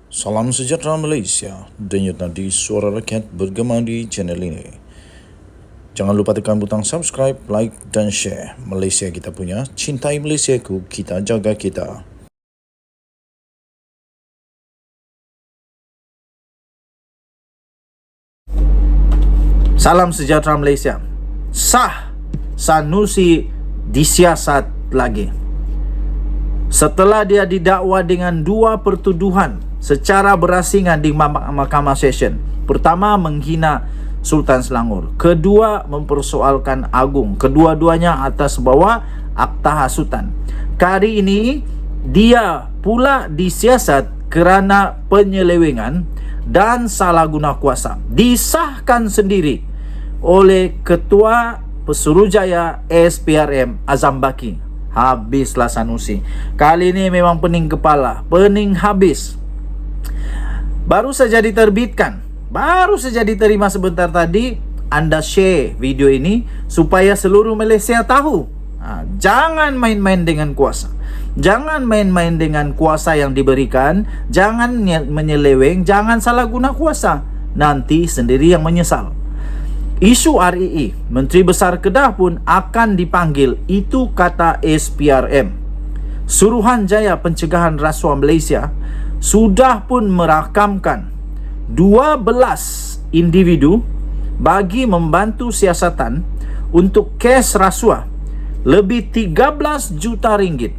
Salam sejahtera Malaysia, denyut nadi suara rakyat bergema di channel ini. Jangan lupa tekan butang subscribe, like dan share. Malaysia kita punya, cintai Malaysiaku, kita jaga kita. Salam sejahtera Malaysia. Sah Sanusi disiasat lagi. Setelah dia didakwa dengan dua pertuduhan secara berasingan di Mahkamah Session. Pertama, menghina Sultan Selangor. Kedua, mempersoalkan Agung. Kedua-duanya atas bawah Akta Hasutan. Kali ini dia pula disiasat kerana penyelewengan dan salah guna kuasa. Disahkan sendiri oleh Ketua Pesuruhjaya SPRM Azam Baki. Habislah Sanusi. Kali ini memang pening kepala, pening habis. Baru saja diterbitkan, baru saja diterima sebentar tadi. Anda share video ini supaya seluruh Malaysia tahu. Jangan main-main dengan kuasa. Jangan main-main dengan kuasa yang diberikan. Jangan menyeleweng, jangan salah guna kuasa. Nanti sendiri yang menyesal. Isu REE, Menteri Besar Kedah pun akan dipanggil. Itu kata SPRM. Suruhanjaya Pencegahan Rasuah Malaysia sudah pun merakamkan 12 individu bagi membantu siasatan untuk kes rasuah lebih 13 juta ringgit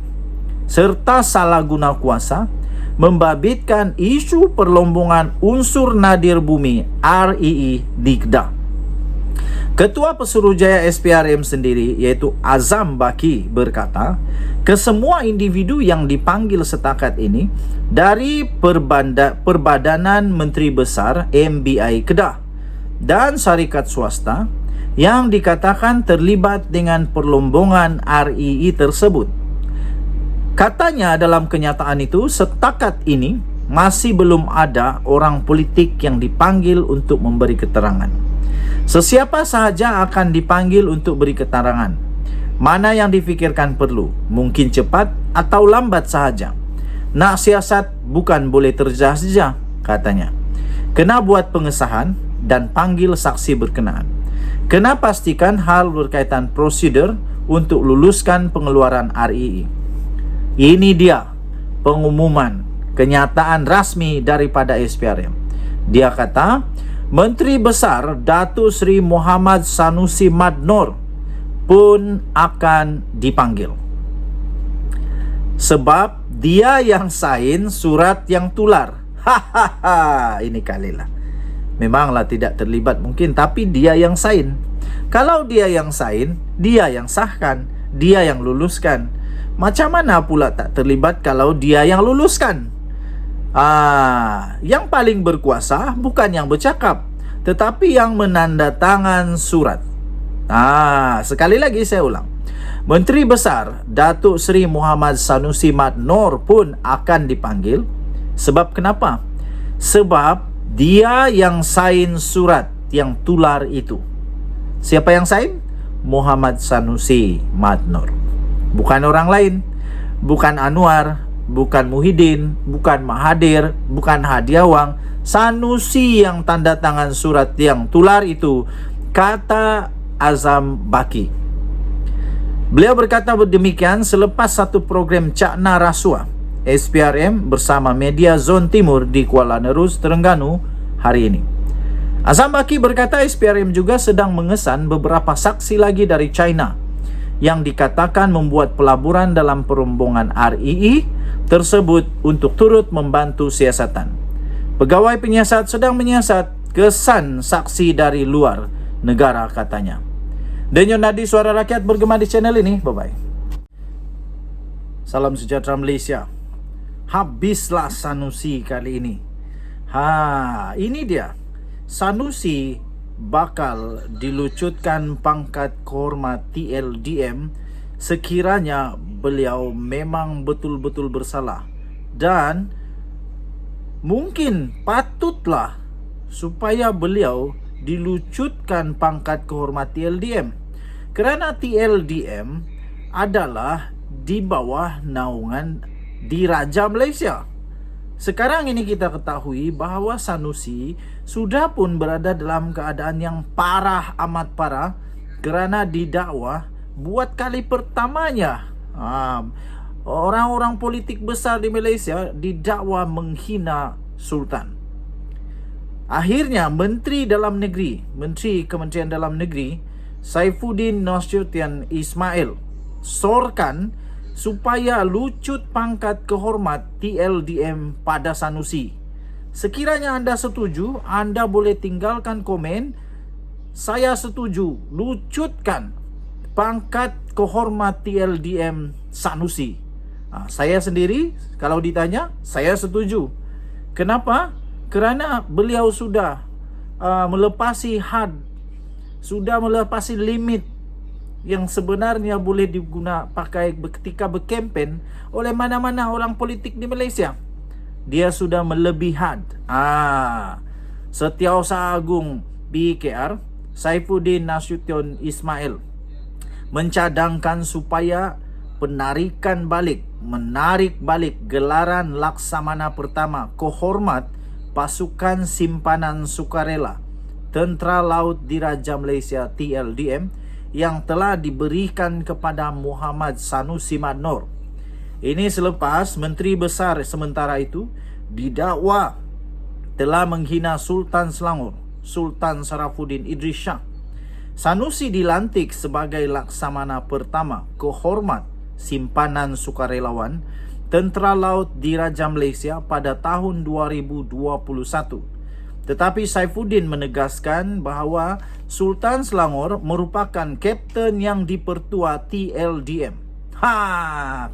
serta salah guna kuasa membabitkan isu perlombongan unsur nadir bumi REE di Kedah. Ketua Pesuruhjaya SPRM sendiri iaitu Azam Baki berkata, kesemua individu yang dipanggil setakat ini dari Perbadanan Menteri Besar MBI Kedah dan syarikat swasta yang dikatakan terlibat dengan perlombongan REE tersebut. Katanya dalam kenyataan itu setakat ini masih belum ada orang politik yang dipanggil untuk memberi keterangan. Sesiapa sahaja akan dipanggil untuk beri keterangan. Mana yang difikirkan perlu, mungkin cepat atau lambat sahaja. Nak siasat bukan boleh terjah-jah, katanya. Kena buat pengesahan dan panggil saksi berkenaan. Kena pastikan hal berkaitan prosedur untuk luluskan pengeluaran REE. Ini dia pengumuman kenyataan rasmi daripada SPRM. Dia kata, Menteri Besar Datuk Seri Muhammad Sanusi Mad Noor pun akan dipanggil. Sebab dia yang sign surat yang tular. Hahaha, ini kalilah. Memanglah tidak terlibat mungkin, tapi dia yang sign. Kalau dia yang sign, dia yang sahkan, dia yang luluskan. Macam mana pula tak terlibat kalau dia yang luluskan? Yang paling berkuasa bukan yang bercakap, tetapi yang menandatangan surat. Sekali lagi saya ulang. Menteri Besar Datuk Seri Muhammad Sanusi Mad Noor pun akan dipanggil. Sebab kenapa? Sebab dia yang sign surat yang tular itu. Siapa yang sign? Muhammad Sanusi Mad Noor. Bukan orang lain. Bukan Anwar, bukan Muhyiddin, bukan Mahathir, bukan Hadiawang. Sanusi yang tanda tangan surat yang tular itu, kata Azam Baki. Beliau berkata demikian selepas satu program Cakna Rasuah SPRM bersama media Zon Timur di Kuala Nerus, Terengganu hari ini. Azam Baki berkata SPRM juga sedang mengesan beberapa saksi lagi dari China yang dikatakan membuat pelaburan dalam perombongan REE tersebut untuk turut membantu siasatan. Pegawai penyiasat sedang menyiasat kesan saksi dari luar negara, katanya. Denyut nadi suara rakyat bergema di channel ini. Bye-bye. Salam sejahtera Malaysia. Habislah Sanusi kali ini. Ini dia. Sanusi bakal dilucutkan pangkat kehormat TLDM sekiranya beliau memang betul-betul bersalah, dan mungkin patutlah supaya beliau dilucutkan pangkat kehormat TLDM kerana TLDM adalah di bawah naungan Diraja Malaysia. Sekarang ini kita ketahui bahwa Sanusi sudah pun berada dalam keadaan yang parah, amat parah, kerana didakwa buat kali pertamanya. Orang-orang politik besar di Malaysia didakwa menghina Sultan. Akhirnya Menteri Kementerian Dalam Negeri Saifuddin Nasution Ismail sorkan supaya lucut pangkat kehormat TLDM pada Sanusi. Sekiranya anda setuju, anda boleh tinggalkan komen. Saya setuju, lucutkan pangkat kehormat TLDM Sanusi. Saya sendiri, kalau ditanya, saya setuju. Kenapa? Kerana beliau sudah melepasi had, sudah melepasi limit yang sebenarnya boleh pakai ketika berkempen oleh mana-mana orang politik di Malaysia. Dia sudah melebihi had. Setiausaha Agung BKR Saifuddin Nasution Ismail mencadangkan supaya menarik balik gelaran Laksamana Pertama Kehormat Pasukan Simpanan Sukarela Tentera Laut Diraja Malaysia TLDM yang telah diberikan kepada Muhammad Sanusi Madnor. Ini selepas Menteri Besar sementara itu didakwa telah menghina Sultan Selangor, Sultan Sarafuddin Idris Shah. Sanusi dilantik sebagai Laksamana Pertama Kehormat Simpanan Sukarelawan Tentera Laut Diraja Malaysia pada tahun 2021. Tetapi Saifuddin menegaskan bahawa Sultan Selangor merupakan kapten yang dipertua TLDM.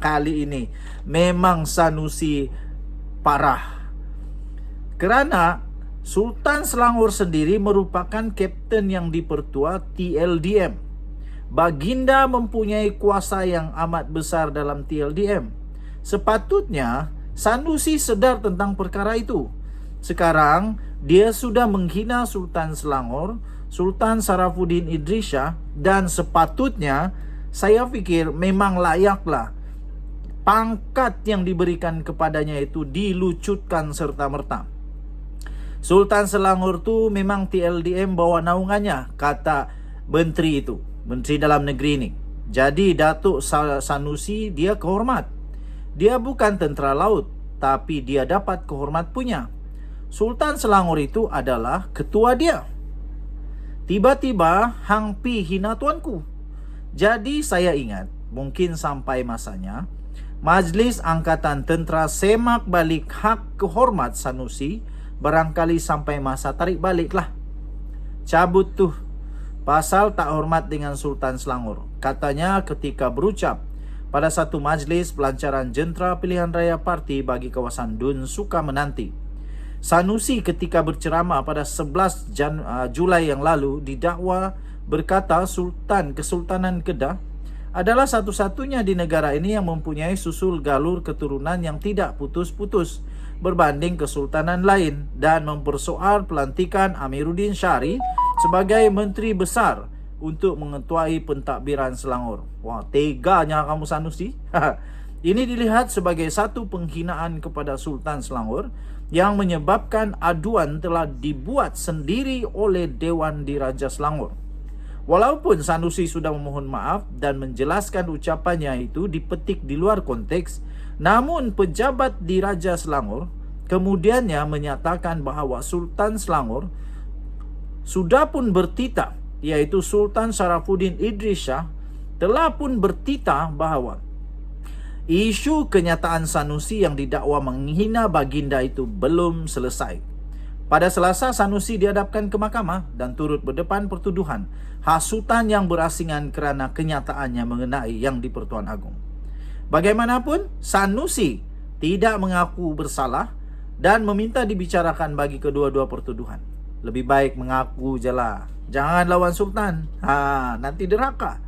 Kali ini memang Sanusi parah. Kerana Sultan Selangor sendiri merupakan kapten yang dipertua TLDM. Baginda mempunyai kuasa yang amat besar dalam TLDM. Sepatutnya Sanusi sedar tentang perkara itu. Sekarang dia sudah menghina Sultan Selangor, Sultan Sarafuddin Idris Shah, dan sepatutnya saya fikir memang layaklah pangkat yang diberikan kepadanya itu dilucutkan serta-merta. Sultan Selangor tu memang TLDM bawa naungannya, kata menteri itu, Menteri Dalam Negeri ini. Jadi Datuk Sanusi dia kehormat. Dia bukan tentera laut, tapi dia dapat kehormat punya. Sultan Selangor itu adalah ketua dia. Tiba-tiba hang pi hina tuanku. Jadi saya ingat, mungkin sampai masanya Majlis Angkatan Tentera semak balik hak kehormat Sanusi. Barangkali sampai masa tarik balik lah. Cabut tuh pasal tak hormat dengan Sultan Selangor, katanya ketika berucap pada satu majlis pelancaran jentera pilihan raya parti bagi kawasan Dun Suka Menanti. Sanusi ketika berceramah pada 11 Julai yang lalu didakwa berkata Kesultanan Kedah adalah satu-satunya di negara ini yang mempunyai susul galur keturunan yang tidak putus-putus berbanding kesultanan lain, dan mempersoal pelantikan Amiruddin Syari sebagai Menteri Besar untuk mengetuai pentadbiran Selangor. Wah, teganya kamu Sanusi. Ini dilihat sebagai satu penghinaan kepada Sultan Selangor yang menyebabkan aduan telah dibuat sendiri oleh Dewan Diraja Selangor. Walaupun Sanusi sudah memohon maaf dan menjelaskan ucapannya itu dipetik di luar konteks, namun pejabat Diraja Selangor kemudiannya menyatakan bahawa Sultan Selangor sudah pun bertitah, iaitu Sultan Sarafuddin Idris Shah telah pun bertitah bahawa isu kenyataan Sanusi yang didakwa menghina baginda itu belum selesai. Pada Selasa, Sanusi dihadapkan ke mahkamah dan turut berdepan pertuduhan hasutan yang berasingan kerana kenyataannya mengenai Yang di-Pertuan Agong. Bagaimanapun, Sanusi tidak mengaku bersalah dan meminta dibicarakan bagi kedua-dua pertuduhan. Lebih baik mengaku je lah. Jangan lawan Sultan. Nanti derhaka.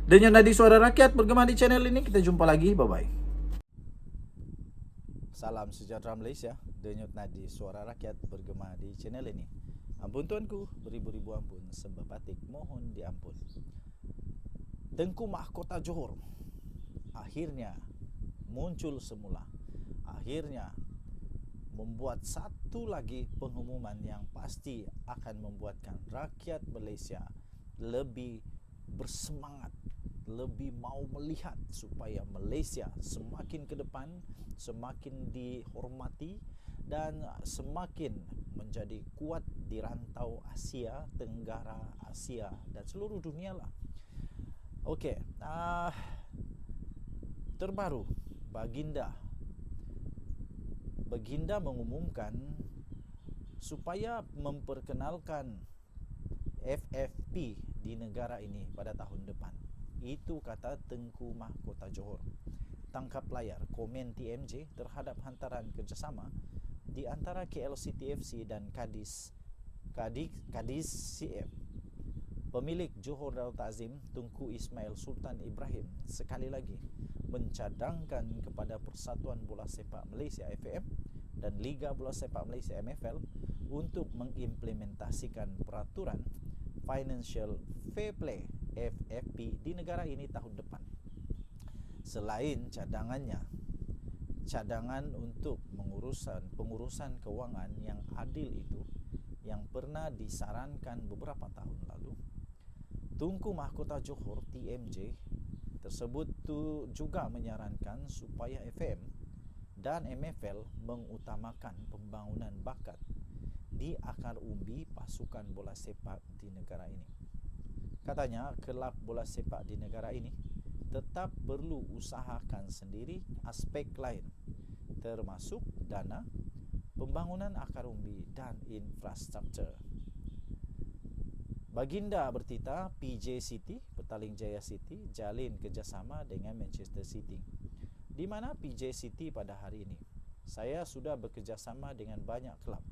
Denyut Nadi Suara Rakyat bergema di channel ini. Kita jumpa lagi. Bye-bye. Salam sejahtera Malaysia. Denyut Nadi Suara Rakyat bergema di channel ini. Ampun tuanku, beribu-ribu ampun, sebab batik mohon diampun. Tengku Mahkota Johor akhirnya muncul semula. Akhirnya membuat satu lagi pengumuman yang pasti akan membuatkan rakyat Malaysia lebih bersemangat, lebih mau melihat supaya Malaysia semakin ke depan, semakin dihormati dan semakin menjadi kuat di rantau Asia Tenggara, Asia dan seluruh dunia lah. Okey, terbaru Baginda mengumumkan supaya memperkenalkan FFP di negara ini pada tahun depan. Itu kata Tengku Mahkota Johor. Tangkap layar komen TMJ terhadap hantaran kerjasama di antara KLCTFC dan Kadis CF. Pemilik Johor Darul Ta'zim Tunku Ismail Sultan Ibrahim sekali lagi mencadangkan kepada Persatuan Bola Sepak Malaysia FAM dan Liga Bola Sepak Malaysia MFL untuk mengimplementasikan peraturan Financial Fair Play FFP di negara ini tahun depan. Selain cadangan untuk pengurusan keuangan yang adil itu yang pernah disarankan beberapa tahun lalu, Tunku Mahkota Johor TMJ tersebut juga menyarankan supaya FM dan MFL mengutamakan pembangunan bakat di akar umbi pasukan bola sepak di negara ini. Katanya, kelab bola sepak di negara ini tetap perlu usahakan sendiri aspek lain, termasuk dana, pembangunan akar umbi dan infrastruktur. Baginda bertita PJ City, Petaling Jaya City, jalin kerjasama dengan Manchester City. Di mana PJ City pada hari ini, saya sudah bekerjasama dengan banyak kelab.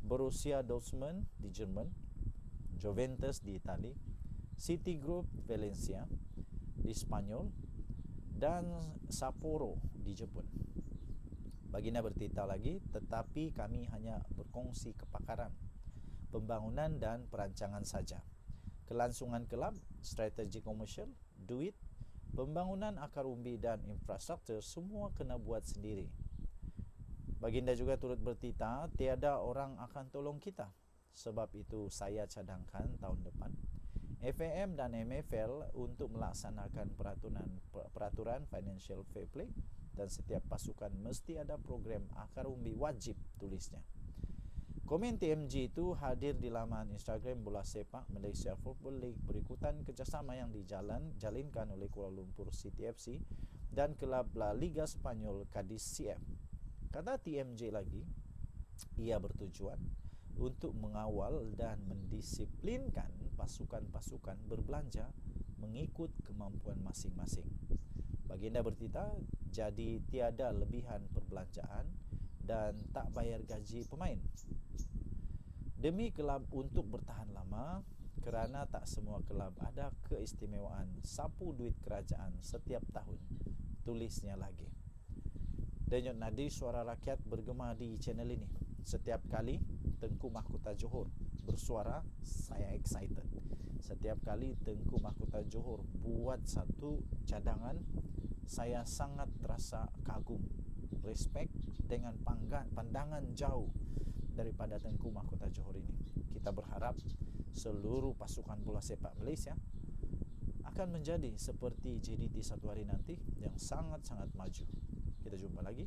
Borussia Dortmund di Jerman, Juventus di Itali, City Group Valencia di Spanyol, dan Sapporo di Jepun. Baginda bertita lagi, tetapi kami hanya berkongsi kepakaran, pembangunan dan perancangan saja. Kelangsungan kelab, strategi komersial, duit, pembangunan akar umbi dan infrastruktur semua kena buat sendiri. Baginda juga turut bertita, tiada orang akan tolong kita. Sebab itu saya cadangkan tahun depan FAM dan MFL untuk melaksanakan peraturan Financial Fair Play dan setiap pasukan mesti ada program akar umbi wajib, tulisnya. Komen TMJ itu hadir di laman Instagram Bola Sepak Malaysia Football League berikutan kerjasama yang dijalinkan oleh Kuala Lumpur City FC dan kelab La Liga Spanyol Cadiz CF. Kata TMJ lagi, ia bertujuan untuk mengawal dan mendisiplinkan pasukan-pasukan berbelanja mengikut kemampuan masing-masing. Baginda bertita, jadi tiada lebihan perbelanjaan dan tak bayar gaji pemain. Demi kelab untuk bertahan lama, kerana tak semua kelab ada keistimewaan sapu duit kerajaan setiap tahun, tulisnya lagi. Denyut nadi suara rakyat bergema di channel ini. Setiap kali Tengku Mahkota Johor bersuara, saya excited. Setiap kali Tengku Mahkota Johor buat satu cadangan, saya sangat terasa kagum, respect dengan pandangan jauh daripada Tengku Mahkota Johor ini. Kita berharap seluruh pasukan bola sepak Malaysia akan menjadi seperti JDT satu hari nanti yang sangat-sangat maju. Kita jumpa lagi.